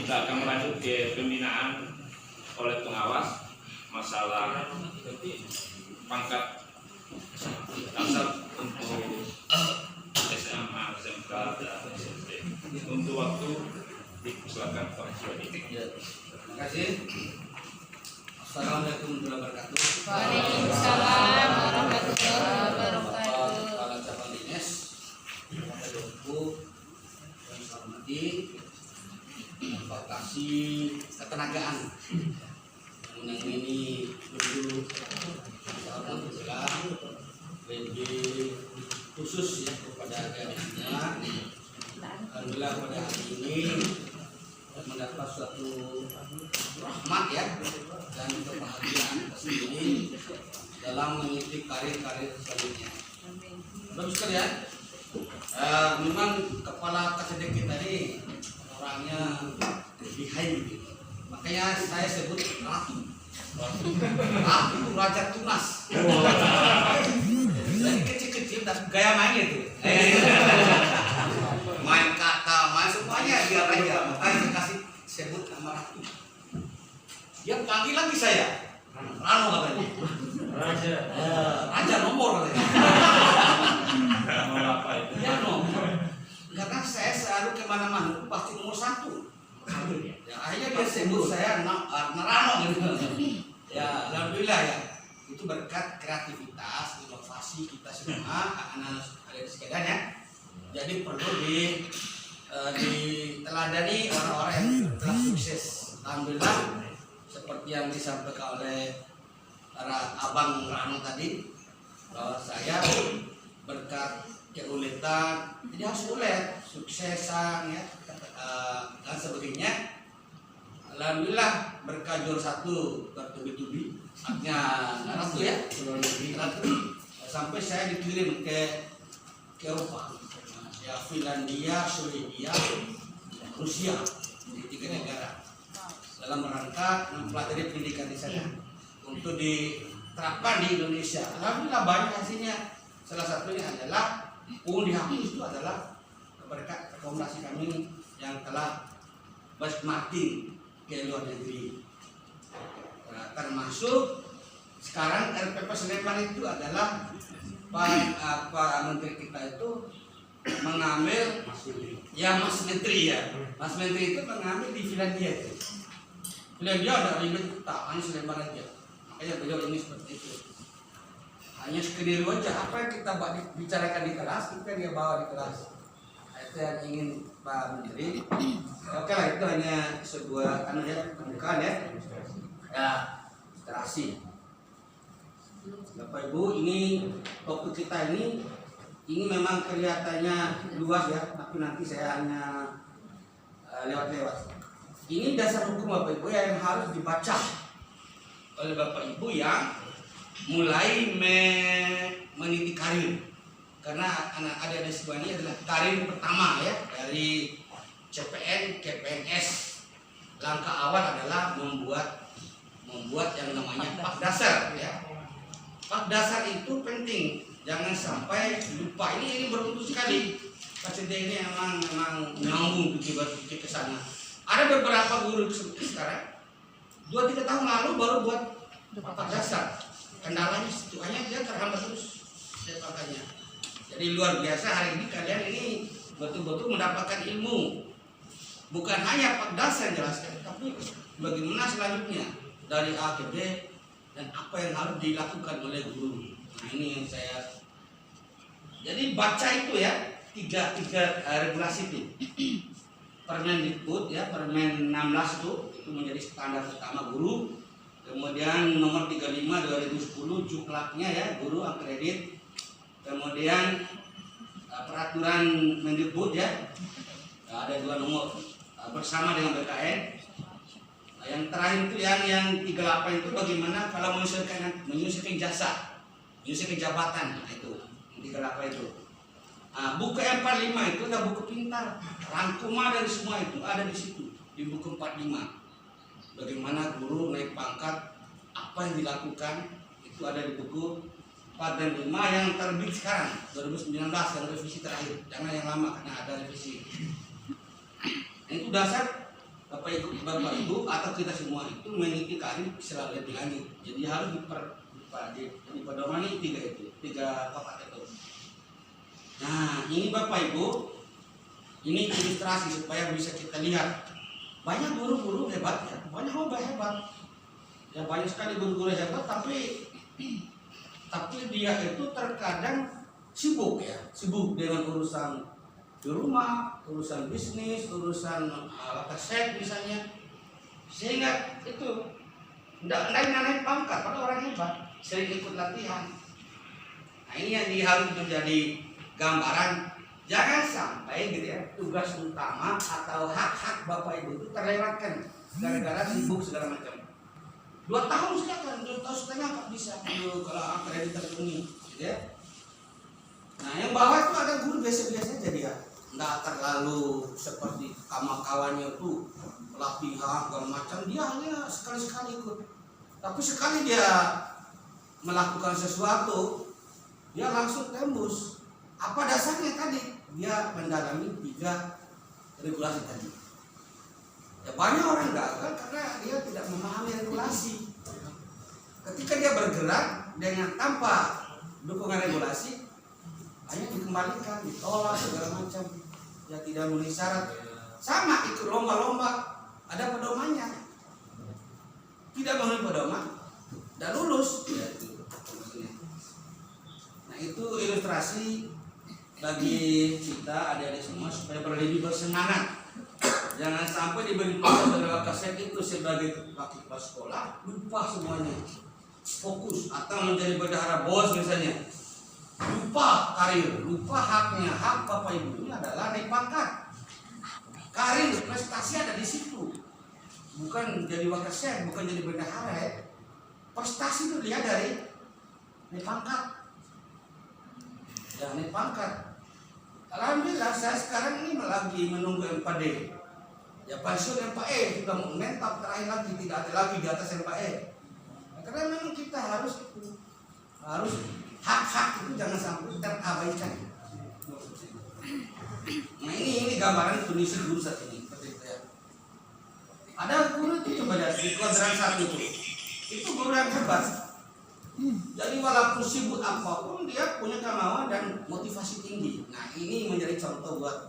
kita akan melanjut ke pembinaan oleh pengawas masalah pangkat dasar untuk SMA, SMK, dan SMP. Untuk waktu dipersilakan Pak Jody. Terima kasih. Assalamualaikum warahmatullahi wabarakatuh. Waalaikumsalam warahmatullahi wabarakatuh. Kepala Cabang Dinas, Bapak Ibu yang saya hormati, vokasi ketenagaan yang ini dulu alhamdulillah lebih khusus ya kepada agamanya. Alhamdulillah pada hari ini mendapat suatu rahmat ya dan kebahagiaan tersendiri dalam mengikuti karir-karir selanjutnya. Bagus sekali ya. Memang kepala KCD kita ini orangnya behind gitu. Makanya saya sebut ratu. Ratu itu raja tunas. Dari kecil-kecil dan gaya mainnya itu. Main kata, main semuanya dia raja. Makanya saya kasih sebut nama ratu. Dia panggil lagi saya. Rano katanya. Raja. Raja nomor katanya. Nomor apa itu? Ya nomor. Karena saya selalu kemana-mana pasti nomor satu. Ya, akhirnya dia sebut saya Narano gitu. Ya, alhamdulillah ya. Itu berkat kreativitas, inovasi kita semua, anak-anak ada di sekitar ya. Jadi perlu diteladani orang-orang yang telah sukses. Alhamdulillah seperti yang disampaikan oleh para abang Rano tadi, bahwa saya berkat keuletan, jadi harus ulet, suksesan ya, dan sebagainya. Alhamdulillah berkat juara 1 bertubi-tubi, artinya ratu ya, ratu, sampai saya dikirim ke Eropa, ya Finlandia, Swedia, Rusia, di 3 negara, dalam rangka mempelajari pendidikan di sana untuk diterapkan di Indonesia. Alhamdulillah banyak hasilnya. Salah satunya adalah dihapus itu adalah berkat rekomendasi kami yang telah bermartin ke luar negeri. Nah, termasuk sekarang RPP Sleman itu adalah Pak Menteri kita itu mengambil ya Mas Menteri ya. Mas Menteri itu mengambil di Finlandia itu. Finlandia ada 5 juta, hanya Sleman aja. Makanya beliau ini seperti itu. Hanya sekeliru aja apa yang kita bicarakan di kelas, kita dia bawa di kelas. Itu yang ingin Pak Menteri. Oke lah, itu hanya sebuah pembukaan ya. Ya, terasi. Bapak Ibu, ini topik kita ini memang kelihatannya luas ya, tapi nanti saya hanya lewat-lewat. Ini dasar hukum Bapak Ibu yang harus dibaca oleh Bapak Ibu yang mulai meniti karir, karena anak-adik sebuah ini adalah karir pertama ya dari CPN ke PNS. Langkah awal adalah membuat yang namanya Pak Dasar ya. Pak Dasar itu penting, jangan sampai lupa. Ini beruntung sekali. KCD ini memang nyambung ke sana. Ada beberapa guru sekarang 2-3 tahun lalu baru buat Pak Dasar. Kendalanya itu hanya dia terhambat terus makanya. Jadi luar biasa hari ini kalian ini betul-betul mendapatkan ilmu. Bukan hanya Pak Dasar yang jelaskan, tapi bagaimana selanjutnya dari A ke B dan apa yang harus dilakukan oleh guru. Nah ini yang saya. Jadi baca itu ya tiga regulasi itu. Permendikbud ya, Permen 16 itu menjadi standar utama guru. Kemudian nomor 35 2010 juklaknya ya guru akredit. Kemudian peraturan Mendikbud ya, ada 2 nomor bersama dengan BKN. Nah, yang terakhir itu yang 38 itu bagaimana kalau menyelesaikan jasa, menyelesaikan jabatan. Nah itu yang 38 itu. Nah, buku 45 itu ada buku pintar, rangkuman dari semua itu ada di situ di buku 45. Bagaimana guru naik pangkat, apa yang dilakukan itu ada di buku 4 dan 5 yang terbit sekarang 2019 yang revisi terakhir, jangan yang lama karena ada revisi. Nah, itu dasar Bapak Bapak Ibu atau kita semua itu meniti karir selalu lebih lanjut. Jadi harus dipedomani tiga paket itu. Nah, ini Bapak Ibu, ini ilustrasi supaya bisa kita lihat. Banyak guru-guru hebat ya, banyak orang hebat. Ya banyak sekali guru-guru hebat, tapi dia itu terkadang sibuk dengan urusan di rumah, urusan bisnis, urusan set misalnya, sehingga itu tidak naik pangkat pada orang hebat, sering ikut latihan. Nah ini yang harus menjadi gambaran, jangan sampai gitu ya tugas utama atau hak-hak Bapak Ibu itu terlewatkan gara-gara sibuk segala macam. 2 tahun silakan, 2 tahun setengah Pak bisa kalau akreditasi terpenuhi, gitu ya. Nah yang bawah itu ada guru biasa-biasa aja dia, nggak terlalu seperti kawan-kawannya tuh pelatihan segala macam, dia hanya sekali-sekali ikut. Tapi sekali dia melakukan sesuatu, dia langsung tembus. Apa dasarnya tadi? Dia mendalami 3 regulasi tadi. Ya banyak orang gagal karena dia tidak memahami regulasi. Ketika dia bergerak dengan tanpa dukungan regulasi, hanya dikembalikan, ditolak segala macam, ya tidak memenuhi syarat. Sama ikut lomba-lomba, ada pedomannya. Tidak memenuhi pedoman, dan lulus. Nah itu ilustrasi bagi kita adik-adik semua supaya lebih bersemangat. Jangan sampai diberi tugas pada kaset itu sebagai wakil kepala sekolah lupa semuanya, fokus atau menjadi bendahara bos misalnya. Lupa karir, lupa haknya. Hak Bapak Ibu ini adalah naik pangkat. Karir, prestasi ada di situ. Bukan jadi wakasek, bukan jadi bendahara ya. Prestasi itu lihat dari naik pangkat. Ya naik pangkat. Alhamdulillah saya sekarang ini lagi menunggu MPD. Ya pensiun MPE sudah mau menetap terakhir lagi, tidak ada lagi di atas MPE. Karena memang kita harus hak-hak itu jangan sampai terabaikan. Nah ini gambaran kondisi guru saat ini. Ada guru itu coba lihat di kuadran 1 itu guru yang hebat. Jadi walaupun sibuk apapun dia punya kemauan dan motivasi tinggi. Nah ini menjadi contoh buat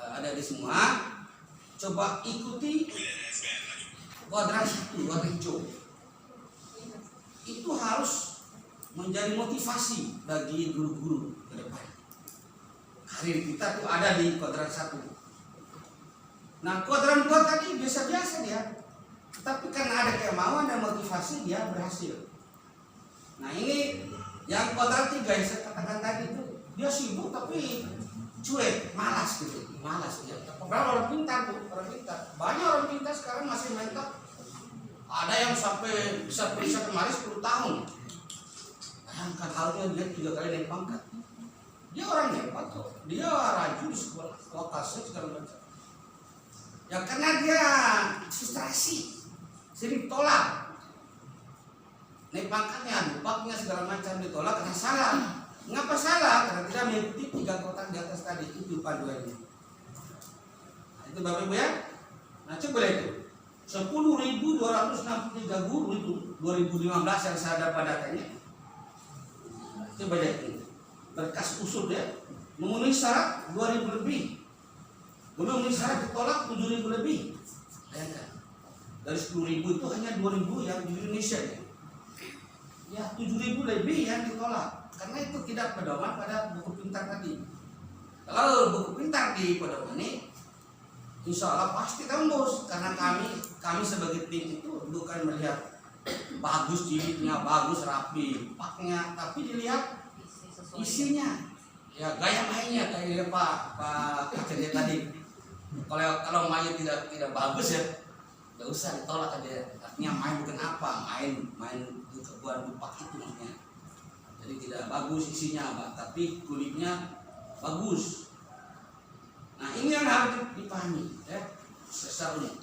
ada di semua. Coba ikuti kuadran 1 warna hijau. Itu harus menjadi motivasi bagi guru-guru ke depan. Karir kita tuh ada di kuadran 1. Nah kuadran 2 tadi biasa-biasa dia, tapi karena ada kemauan dan motivasi dia berhasil. Nah ini yang kuadran 3 yang saya katakan tadi itu dia sibuk tapi cuek, malas gitu, malas dia. Beberapa orang pintar tuh, banyak orang pintar sekarang masih mentok. Ada yang sampai bisa kemarin 10 tahun. Bayangkan halnya dia 3 kali naik pangkat. Dia orang hebat kok. Dia raju di sekolah, lokasi segala macam. Ya karena dia frustrasi, sering tolak. Naik pangkatnya, dupaknya segala macam ditolak karena salah. Mengapa salah? Karena tidak mengikuti 3 kotak di atas tadi itu panduannya. Nah, itu Bapak Ibu ya. Nah coba lihat itu. 10.263 guru itu 2015 yang saya dapat datanya. Coba lihat ini. Berkas usul ya, memenuhi syarat 2.000 lebih. Belum memenuhi syarat ditolak 7.000 lebih. Bayangkan. Dari 10.000 itu hanya 2.000 yang di Indonesia ya. Ya 7.000 lebih yang ditolak. Karena itu tidak pedoman pada buku pintar tadi. Kalau buku pintar di pedomani, insya Allah pasti tembus. Karena kami sebagai tim itu bukan melihat bagus jilidnya, bagus rapi paknya, tapi dilihat isinya, ya gaya mainnya kayak Pak Kerja tadi. Kalau mainnya tidak bagus ya, nggak usah ditolak aja. Artinya main bukan apa, main di kebuan dupak itu maksudnya. Jadi tidak bagus isinya, Pak, tapi kulitnya bagus. Nah ini yang harus dipahami ya, sesarnya.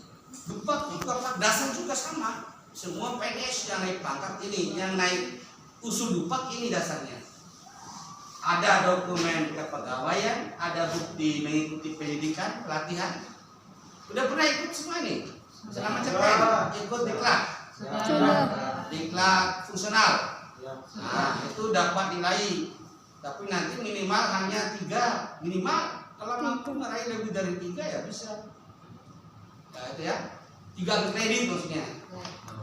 Dupak dasar juga sama. Semua PNS yang naik pangkat ini, yang naik usul dupak ini dasarnya. Ada dokumen kepegawaian, ada bukti mengikuti pendidikan, pelatihan, Udah pernah ikut semua nih? Selama CPN ikut diklat, Sudah. diklat fungsional. Nah, itu dapat nilai. Tapi nanti minimal hanya 3 minimal. Kalau mampu meraih lebih dari 3 ya bisa. Nah itu ya, 3 kredit maksudnya.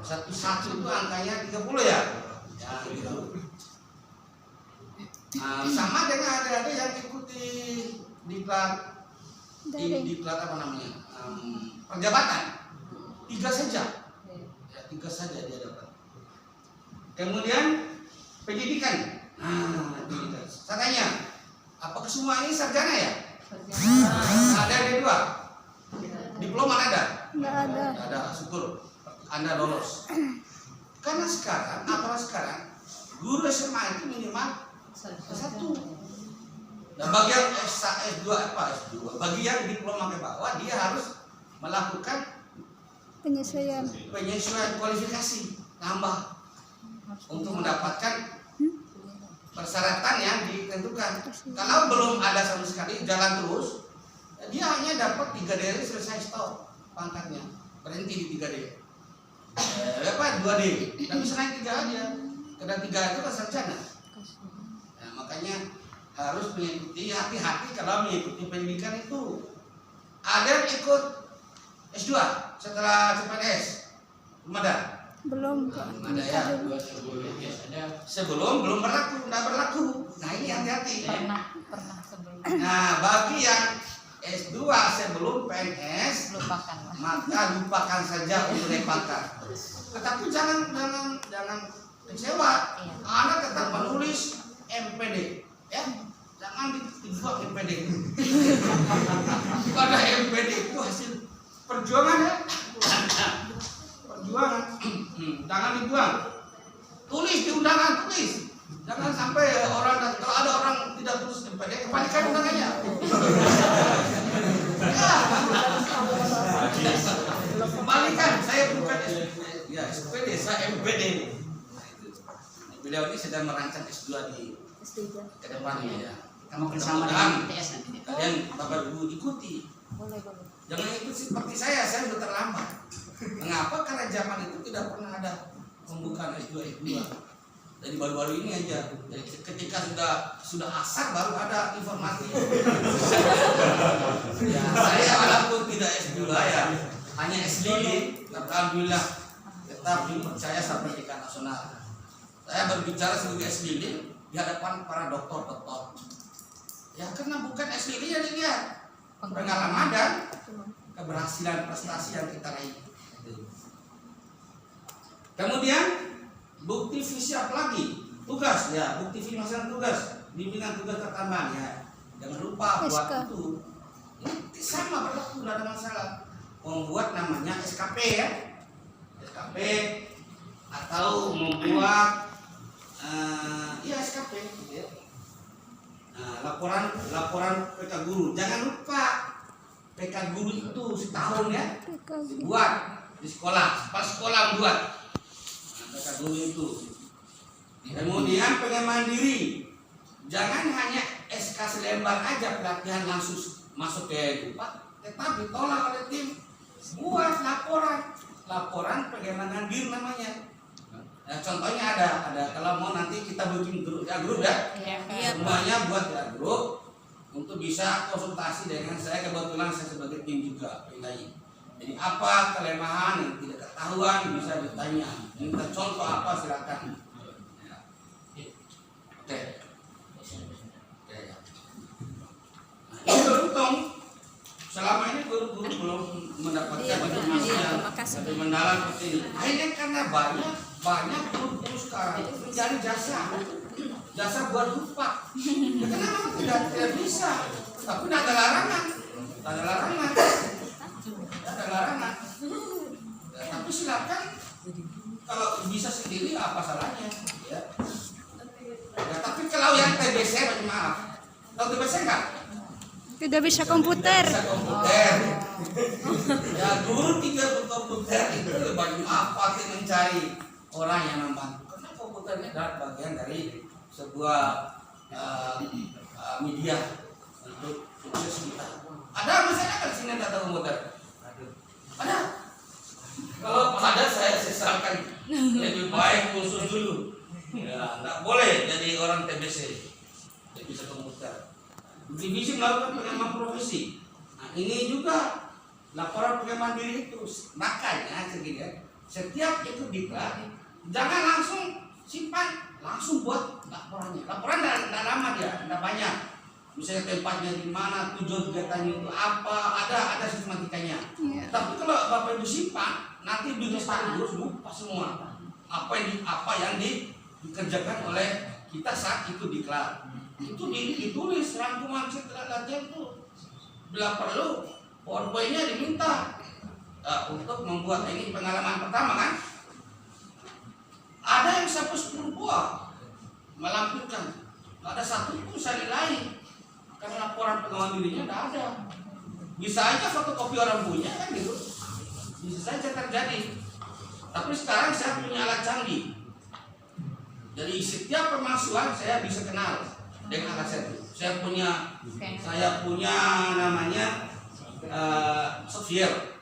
Satu itu angkanya 30 ya. Ya gitu. Sama dengan adik-adik yang ikuti diklat diklat apa namanya, perjabatan, 3 saja. Ya, 3 saja dia dapat. Kemudian pendidikan. Pendidikan. Saya tanya, apakah semua ini sarjana ya? Ada D2? Diploma ada? Nggak ada. Tidak ada, syukur Anda lolos. Karena sekarang, aturan sekarang, guru SMA itu minimal 1. Dan bagi yang S2 bagi yang diploma ke bawah, dia harus melakukan Penyesuaian. kualifikasi tambah untuk mendapatkan persyaratan yang ditentukan. Kalau belum ada sama sekali, jalan terus, dia hanya dapat 3D selesai stop pangkatnya, berhenti di 3D. 2D, tapi bisa naik 3 aja. Karena 3 itu kan sarjana. Nah, makanya harus mengikuti, hati-hati kalau mengikuti pendidikan itu. Ada yang ikut S2 setelah CPNS? Belum ada? Belum. Belum ada ya. Sebelum belum berlaku, tidak berlaku. Nah ini hati-hati. Pernah sebelum. Nah bagi yang S2 sebelum PNS, Lupakanlah. maka lupakan saja untuk naik pangkat. Tetapi jangan kecewa. Anak tetap menulis MPD, ya. Jangan dibuat MPD. Pada MPD itu hasil perjuangan ya. Perjuangan. Jangan dibuang. Tulis di undangan, tulis. Jangan sampai kalau ada orang tidak tulis MPD, kembalikan undangannya. Kembalikan, saya bukan SPD, saya MPD. Beliau ini sedang merancang S2 di ke depan ini ya. Kamu bersama dengan kalian Bapak Ibu ikuti. Jangan ikut seperti saya sudah terlambat. Mengapa? Karena zaman itu tidak pernah ada pembukaan S2. Jadi baru-baru ini aja. Jadi ketika sudah asar baru ada informasi. Ya, saya walaupun tidak S2 ya, hanya S lili, alhamdulillah tetap dipercaya sama pendidikan nasional. Saya berbicara sebagai S lili di hadapan para dokter. Ya karena bukan S lili yang dilihat pengalaman dan keberhasilan prestasi yang kita raih. Kemudian bukti visi apa lagi? Tugas ya, bukti visi masalah tugas, bimbingan tugas tertambahan ya. Jangan lupa buat itu. Ini sama berlaku, tidak ada masalah. Membuat namanya SKP ya, SKP atau membuat ya SKP. Ya. Nah, laporan PK guru. Jangan lupa PK guru itu setahun ya, buat di sekolah, pas sekolah buat. PK guru itu. Kemudian pengembangan diri. Jangan hanya SK selembar aja pelatihan langsung masuk ke UPA, tetapi tolak oleh tim. Buat laporan pengembangan diri namanya. Nah, contohnya ada kalau mau nanti kita bikin grup ya. Semuanya buat ya grup untuk bisa konsultasi dengan saya. Kebetulan saya sebagai tim juga PKI. Jadi apa kelemahan yang tidak ketahuan bisa ditanya. Minta contoh apa silakan. Ya. Oke. Nah, ini beruntung selama ini guru-guru belum mendapatkan informasi yang lebih mendalam seperti ini. Akhirnya karena banyak guru-guru sekarang itu mencari jasa buat lupa. Ya, kenapa tidak bisa? Tapi tidak ada larangan. Ya, tapi silakan kalau bisa sendiri apa salahnya? Ya. Ya, tapi kalau yang TBC, maaf, tahu TBC enggak? Tidak bisa komputer. Bisa komputer. Ya guru tinggal komputer itu bagi apa sih mencari orang yang membantu? Karena komputernya adalah bagian dari sebuah media untuk sukses kita. Ada masyarakat di sini tidak tahu komputer. misalkan lebih baik khusus dulu. Ya, nggak boleh jadi orang TBC, bisa komputer. Divisi melakukan pengaman profesi. Nah, ini juga laporan pengaman diri itu. Makanya segini ya, setiap itu diklat, jangan langsung simpan, langsung buat laporannya. Laporan tidak lama dia, tidak banyak. Misalnya tempatnya di mana, tujuan kegiatannya itu apa, ada sistematikanya. Iya. Tapi kalau Bapak Ibu simpan, nanti di sekaligus lupa semua apa yang dikerjakan oleh kita saat itu diklat. Itu ditulis rangkuman setelah latihan itu. Bila perlu, PowerPoint-nya diminta untuk membuat ini pengalaman pertama kan. Ada yang sampai 10 buah melampirkan, nggak ada satu pun saya nilai karena laporan pengawalan dirinya tidak ada. Bisa aja fotokopi orang punya kan gitu, bisa saja terjadi. Tapi sekarang saya punya alat canggih, jadi setiap pemalsuan saya bisa kenal dengan alat saya itu. Saya punya namanya software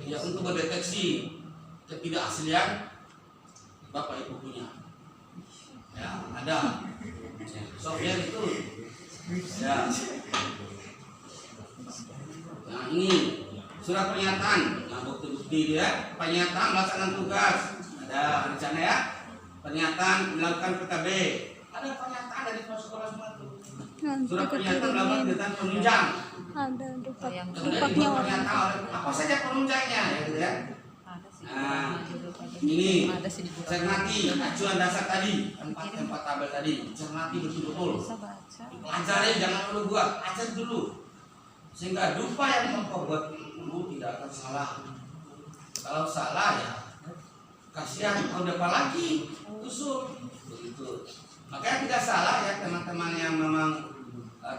ya untuk mendeteksi ketidakaslian Bapak Ibu punya. Ya, ada software itu. Ya. Nah, ini surat pernyataan. Nah, bukti-bukti dia, pernyataan melaksanakan tugas. Ada rencana ya. Pernyataan melakukan PKB. Ada pernyataan dari sekolah semua itu. Surat pernyataan melakukan kegiatan penunjang. Ada dupa. Kemudian Dupaknya dibuat orang. pernyataan apa saja penunjangnya ya gitu ya. Nah, ini cermati acuan dasar tadi, empat tabel tadi, cermati betul-betul. Pelajari, jangan perlu buat, ajar dulu, sehingga dupa yang Bapak buat dulu tidak akan salah. Kalau salah ya kasihan, kalau dapat lagi usul begitu. Makanya tidak salah ya teman-teman yang memang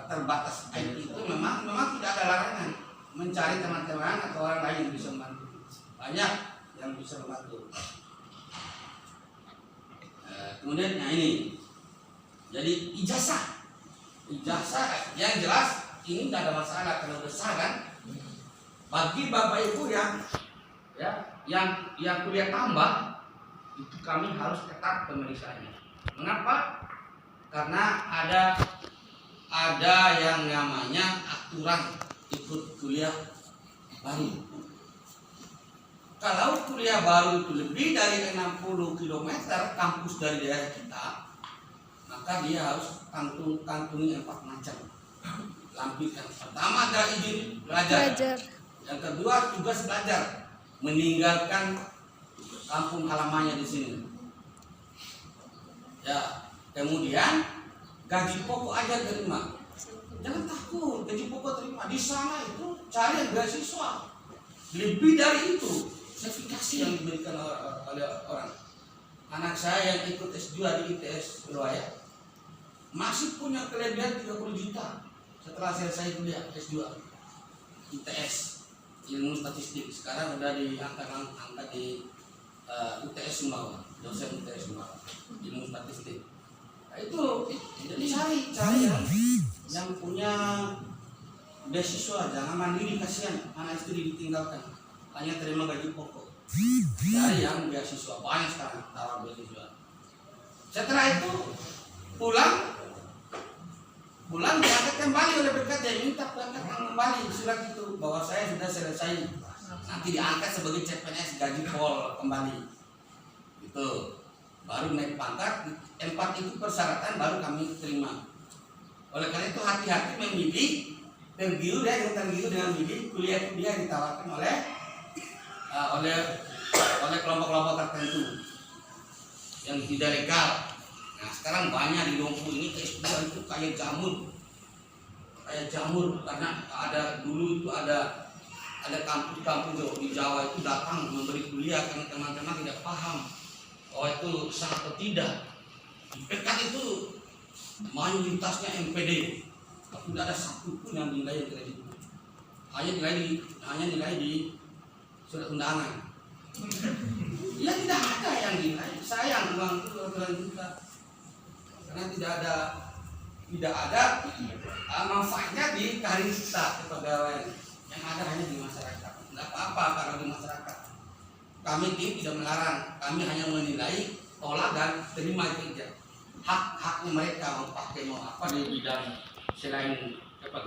terbatas IT itu memang tidak ada larangan mencari teman-teman atau orang lain yang bisa membantu. Banyak yang bisa membantu. Kemudian nah ini, jadi ijazah yang jelas ini tidak ada masalah kalau besar kan. Bagi Bapak Ibu yang kuliah tambah itu kami harus ketat pemeriksaannya. Mengapa? Karena ada yang namanya aturan ikut kuliah baru. Kalau kuliah baru itu lebih dari 60 km kampus dari daerah kita, maka dia harus kantungi 4 macam. Lampirkan. Pertama adalah izin belajar. Yang kedua tugas belajar, meninggalkan kampung halamannya di sini. Ya, kemudian gaji pokok aja terima. Jangan takut, gaji pokok terima. Di sana itu cari yang beasiswa. Lebih dari itu, sertifikasi yang diberikan oleh orang. Anak saya yang ikut S2 di ITS Surabaya masih punya kelebihan 30 juta setelah selesai kuliah S2 ITS ilmu statistik. Sekarang udah diangkat di UTS Sumbawa, dosen UTS Sumbawa ilmu statistik. Nah, itu jadi cari yang punya beasiswa, jangan mandiri, kasihan anak istri ditinggalkan hanya terima gaji pokok. Cari yang beasiswa, banyak sekarang tawar beasiswa. Setelah itu pulang diangkat kembali oleh BKT, minta diangkat kembali surat itu bahwa saya sudah selesai. Nanti diangkat sebagai CPNS gaji pol kembali. Itu baru naik pangkat. 4 itu persyaratan baru kami terima. Oleh karena itu hati-hati memilih, tergiur dengan memilih kuliah ditawarkan oleh kelompok-kelompok tertentu yang tidak legal. Nah, sekarang banyak di Lombok ini S2 itu kayak jamur karena dulu itu ada kampus-kampus di Jawa itu datang memberi kuliah karena teman-teman tidak paham itu sah atau tidak. Pekat itu mayoritasnya MPD, tapi tidak ada satu pun yang nilai kredit. Hanya nilai di surat undangan. Ya tidak ada yang nilai. Sayang uang itu juga. Karena tidak ada manfaatnya di karir kita kepegawaian. Yang ada hanya di masyarakat. Tidak apa-apa kalau di masyarakat. kami tim tidak melarang, kami hanya menilai, tolak dan terima itu aja. Hak mereka mau pakai mau apa di bidang selain